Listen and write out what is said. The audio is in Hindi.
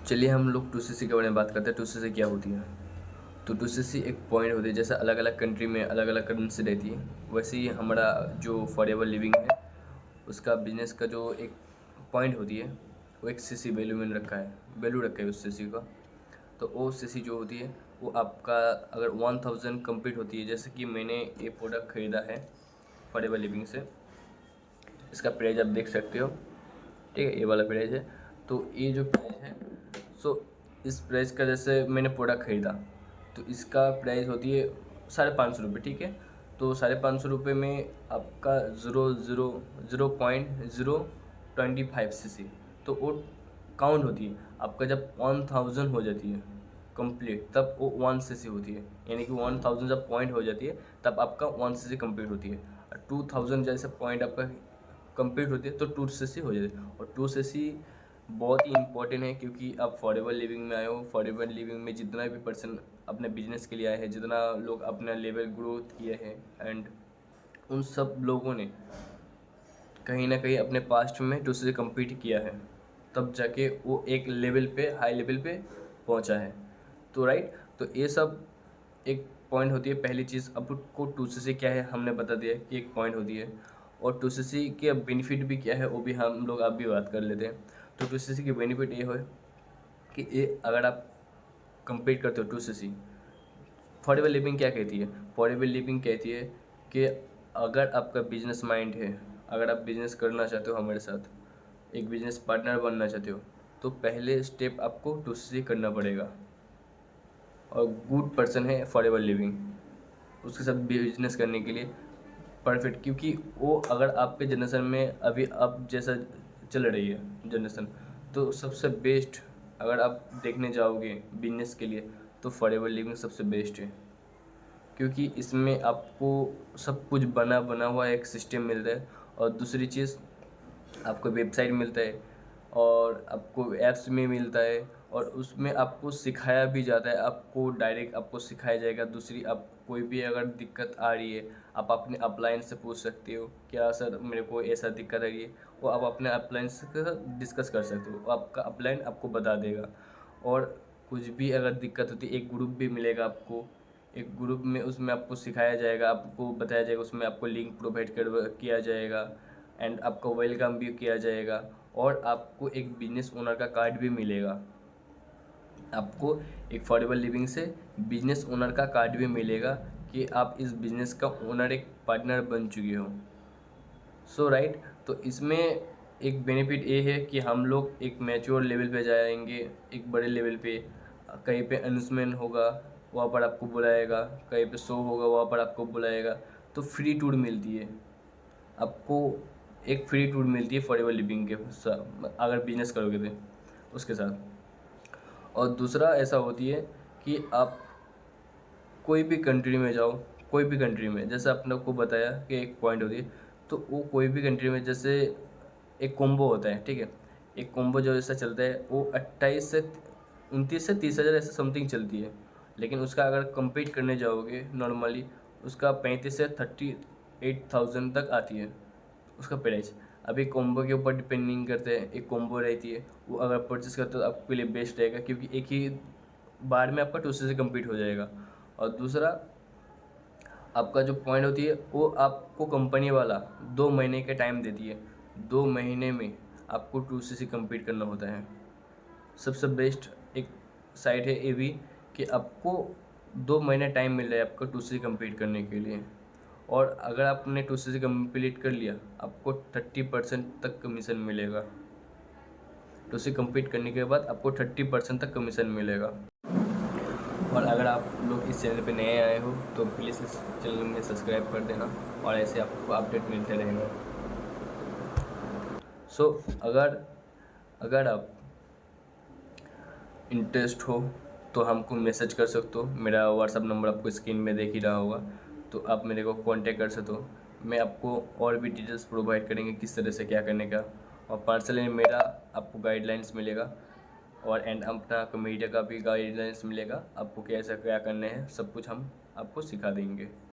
चलिए हम लोग 2cc के बारे में बात करते हैं। 2cc क्या होती है? तो 2cc एक पॉइंट होती है। जैसे अलग अलग कंट्री में अलग अलग करेंसी रहती है, वैसे ही हमारा जो फॉरएवर लिविंग है उसका बिजनेस का जो एक पॉइंट होती है वो एक सीसी वैल्यू में रखा है, वैल्यू रखा है उस सीसी का। तो वो सीसी जो होती है वो आपका अगर 1000 कंप्लीट होती है, जैसे कि मैंने ये प्रोडक्ट ख़रीदा है फॉरएवर लिविंग से, इसका प्राइस आप देख सकते हो, ठीक है, ये वाला प्राइस है। तो ये जो प्राइस है, सो इस प्राइस का जैसे मैंने प्रोडक्ट ख़रीदा तो इसका प्राइस होती है 550 रुपये, ठीक है। तो 550 रुपये में आपका 0.025 cc तो वो काउंट होती है। आपका जब 1000 हो जाती है कंप्लीट तब वो 1 cc होती है, यानी कि 1000 जब पॉइंट हो जाती है तब आपका 1 cc कंप्लीट होती है। और 2000 जैसे पॉइंट आपका कंप्लीट होती है तो 2cc हो जाती है। और 2cc बहुत ही इंपॉर्टेंट है, क्योंकि आप फॉरएवर लिविंग में आए हो। फॉरएवर लिविंग में जितना भी पर्सन अपने बिजनेस के लिए आए हैं, जितना लोग अपना लेवल ग्रोथ किए हैं, एंड उन सब लोगों ने कहीं ना कहीं अपने पास्ट में 2cc कंप्लीट किया है, तब जाके वो एक लेवल पे, हाई लेवल पे पहुंचा है। तो राइट, तो ये सब एक पॉइंट होती है। पहली चीज़ आपको 2cc क्या है हमने बता दिया कि एक पॉइंट होती है, और 2cc के बेनिफिट भी क्या है वो भी हम लोग अब भी बात कर लेते हैं। तो 2cc की बेनिफिट ये है कि ये अगर आप कंप्लीट करते हो 2cc, फॉरएवर लिविंग क्या कहती है? फॉरएवर लिविंग कहती है कि अगर आपका बिजनेस माइंड है, अगर आप बिजनेस करना चाहते हो हमारे साथ, एक बिजनेस पार्टनर बनना चाहते हो, तो पहले स्टेप आपको 2cc करना पड़ेगा। और गुड पर्सन है फॉरएवर लिविंग उसके साथ बिजनेस करने के लिए परफेक्ट, क्योंकि वो अगर आपके जनरेशन में अभी अब जैसा चल रही है जनरेशन, तो सबसे बेस्ट अगर आप देखने जाओगे बिजनेस के लिए तो फॉरएवर लिविंग सबसे बेस्ट है। क्योंकि इसमें आपको सब कुछ बना बना हुआ एक सिस्टम मिलता है। और दूसरी चीज़, आपको वेबसाइट मिलता है और आपको ऐप्स में मिलता है, और उसमें आपको सिखाया भी जाता है। आपको डायरेक्ट आपको सिखाया जाएगा। दूसरी, आप कोई भी अगर दिक्कत आ रही है आप अपने अपलाइन से पूछ सकते हो, क्या सर मेरे को ऐसा दिक्कत आ रही है, वो आप अपने अपलाइन से डिस्कस कर सकते हो, वो आपका अपलाइन आपको बता देगा। और कुछ भी अगर दिक्कत होती है, एक ग्रुप भी मिलेगा आपको, एक ग्रुप में उसमें आपको सिखाया जाएगा, आपको बताया जाएगा, उसमें आपको लिंक प्रोवाइड कर किया जाएगा, एंड आपका वेलकम भी किया जाएगा। और आपको एक बिजनेस ओनर का कार्ड भी मिलेगा। आपको एक फॉरएवर लिविंग से बिजनेस ओनर का कार्ड भी मिलेगा कि आप इस बिजनेस का ओनर, एक पार्टनर बन चुके हो। सो राइट, तो इसमें एक बेनिफिट ये है कि हम लोग एक मैच्योर लेवल पे जाएंगे, एक बड़े लेवल पे। कहीं पे अनाउंसमेंट होगा वहाँ पर आपको बुलाएगा, कहीं पे शो होगा वहाँ पर आपको बुलाएगा। तो फ्री टूर मिलती है आपको, एक फ्री टूर मिलती है फॉरएवर लिविंग के अगर बिजनेस करोगे तो उसके साथ। और दूसरा ऐसा होती है कि आप कोई भी कंट्री में जाओ, कोई भी कंट्री में, जैसे आपने को बताया कि एक पॉइंट होती है, तो वो कोई भी कंट्री में जैसे एक कॉम्बो होता है, ठीक है। एक कॉम्बो जो ऐसा चलता है वो 28 से 29 से 30 हज़ार ऐसे समथिंग चलती है। लेकिन उसका अगर कंप्लीट करने जाओगे नॉर्मली, उसका 35 से 38,000 तक आती है उसका प्राइस। अभी कॉम्बो के ऊपर डिपेंडिंग करते हैं, एक कॉम्बो रहती है, वो अगर परचेस करते हो तो आपके लिए बेस्ट रहेगा, क्योंकि एक ही बार में आपका 2 से कंप्लीट हो जाएगा। और दूसरा, आपका जो पॉइंट होती है वो आपको कंपनी वाला 2 महीने का टाइम देती है। 2 महीने में आपको 2cc कंप्लीट करना होता है। सबसे बेस्ट एक साइट है ये भी, कि आपको 2 महीने टाइम मिल रहा है आपको 2cc कंप्लीट करने के लिए। और अगर आपने 2cc कंप्लीट कर लिया, आपको 30% तक कमीशन मिलेगा। 2cc कंप्लीट करने के बाद आपको 30% तक कमीशन मिलेगा। और अगर आप लोग इस चैनल पे नए आए हो तो प्लीज़ इस चैनल में सब्सक्राइब कर देना, और ऐसे आपको अपडेट मिलते रहेंगे। सो अगर अगर आप इंटरेस्ट हो तो हमको मैसेज कर सकते हो। मेरा व्हाट्सअप नंबर आपको स्क्रीन में देख ही रहा होगा, तो आप मेरे को कांटेक्ट कर सकते हो। मैं आपको और भी डिटेल्स प्रोवाइड करेंगे किस तरह से क्या करने का, और पर्सनली मेरा आपको गाइडलाइंस मिलेगा, और एंड अपना मीडिया का भी गाइडलाइंस मिलेगा। आपको कैसा क्या करना है सब कुछ हम आपको सिखा देंगे।